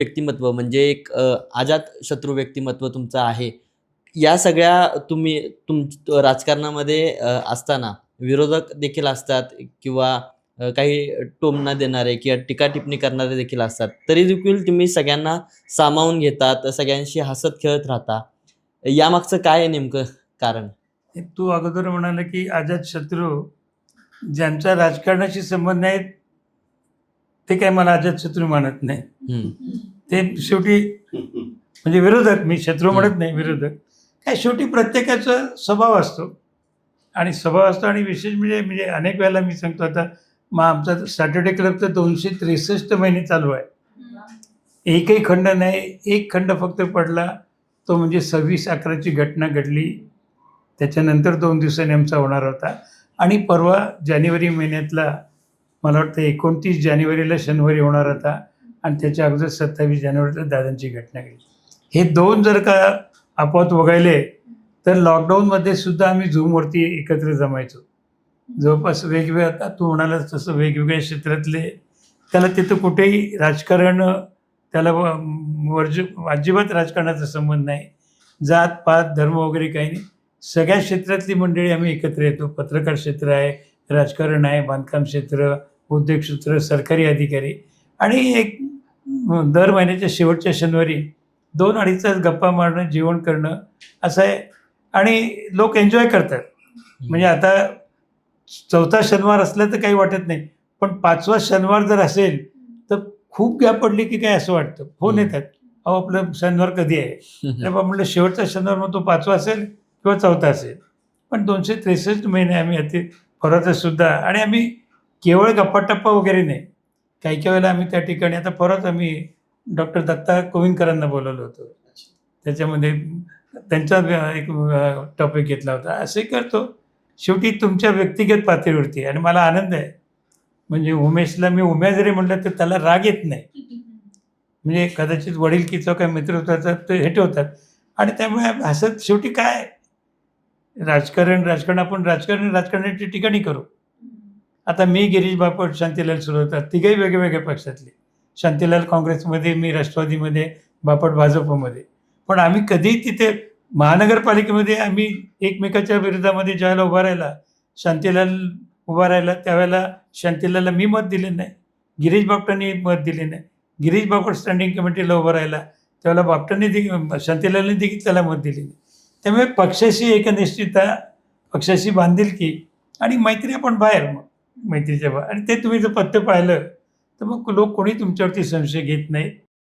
व्यक्तिमत्व म्हणजे एक अजातशत्रू व्यक्तिमत्व तुमचं आहे. या सगळ्या तुम्ही राजकारणामध्ये असताना विरोधक देखील असतात किंवा काही टोमणा देणारे किंवा टीका-टिप्पणी करणारे देखील असतात. तरी देखील तुम्ही सगळ्यांना सामावून घेतात, सगळ्यांशी हसत-खेळत राहता. यामागचं काय आहे नेमकं कारण? तू अगोदर म्हणाला की अजातशत्रू ज्यांचा राजकारणाशी संबंध नाही, ते काय मला अजातशत्रू म्हणत नाही. हं. ते शेवटी म्हणजे विरोधक, मी शत्रू म्हणत नाही, विरोधक. काय शेवटी प्रत्येकाचा स्वभाव असतो आणि विशेष म्हणजे म्हणजे अनेक वेळेला मी सांगतो आता मग आमचा सॅटर्डे क्लब तर 263 महिने चालू आहे. एकही खंड नाही, एक खंड फक्त पडला, तो म्हणजे 26/11ची घटना घडली. त्याच्यानंतर 2 दिवसांनी आमचा होणार होता आणि परवा जानेवारी महिन्यातला मला वाटतं 29 जानेवारीला शनिवारी होणार होता आणि त्याच्या अगोदर 27 जानेवारीला दादांची घटना घडली. हे 2 जर का अपवाद वगळले तर लॉकडाऊनमध्ये सुद्धा आम्ही झूमवरती एकत्र जमायचो. जवळपास वेगवेगळ्या आता तू म्हणालास तसं वेगवेगळ्या क्षेत्रातले त्याला तिथं कुठेही राजकारण त्याला अजिबात राजकारणाचा संबंध नाही. जात, पात, धर्म वगैरे काही नाही. सगळ्या क्षेत्रातली मंडळी आम्ही एकत्र येतो. पत्रकार क्षेत्र आहे, राजकारण आहे, बांधकाम क्षेत्र, उद्योग क्षेत्र, सरकारी अधिकारी आणि एक दर महिन्याच्या शेवटच्या शनिवारी 2-2.5 तास गप्पा मारणं, जेवण करणं असं आहे आणि लोक एन्जॉय करतात. म्हणजे आता 4था शनिवार असला तर काही वाटत नाही. पण 5वा शनिवार जर असेल तर खूप गॅप पडली की काय असं वाटतं. फोन येतात, अहो आपलं शनिवार कधी आहे? तेव्हा म्हटलं शेवटचा शनिवार मग तो 5वा असेल किंवा 4था असेल. पण 263 महिने आम्ही अति परत सुद्धा आणि आम्ही केवळ गप्पा-टप्पा वगैरे नाही. काही वेळेला आम्ही त्या ठिकाणी आता परत आम्ही डॉक्टर दत्ता कोविंदकरांना बोलावलं होतं. त्याच्यामध्ये त्यांचा एक टॉपिक घेतला होता. असंही करतो. शेवटी तुमच्या व्यक्तिगत पातळीवरती आणि मला आनंद आहे. म्हणजे उमेशला मी उम्या जरी म्हटलं तर त्याला राग येत नाही. म्हणजे कदाचित वडिलकीचा काय मित्रत्वाचा ते हेटवतात आणि त्यामुळे हसत शेवटी काय राजकारण आपण राजकारणाची टीका नाही करू. आता मी, गिरीश बापट, शांतीलाल सुरवतात तिघंही वेगवेगळ्या पक्षातले. शांतीलाल काँग्रेसमध्ये, मी राष्ट्रवादीमध्ये, बापट भाजपमध्ये. पण आम्ही कधीही तिथे महानगरपालिकेमध्ये आम्ही एकमेकाच्या विरोधामध्ये ज्यावेळेला उभा राहिला, शांतीलाल उभा राहिला त्यावेळेला शांतीलालला मी मत दिले नाही. गिरीश बापटांनी मत दिले नाही. गिरीश बापट स्टँडिंग कमिटीला उभा राहिला त्यावेळेला बापटांनी शांतीलालने देखील त्याला मत दिले नाही. त्यामुळे पक्षाशी एकनिष्ठता, पक्षाशी बांधिलकी आणि मैत्री आपण बाहेर मग मैत्रीच्या बाहेर आणि ते तुम्ही जर पथ्य पाहिलं तर मग लोक कोणी तुमच्यावरती संशय घेत नाहीत.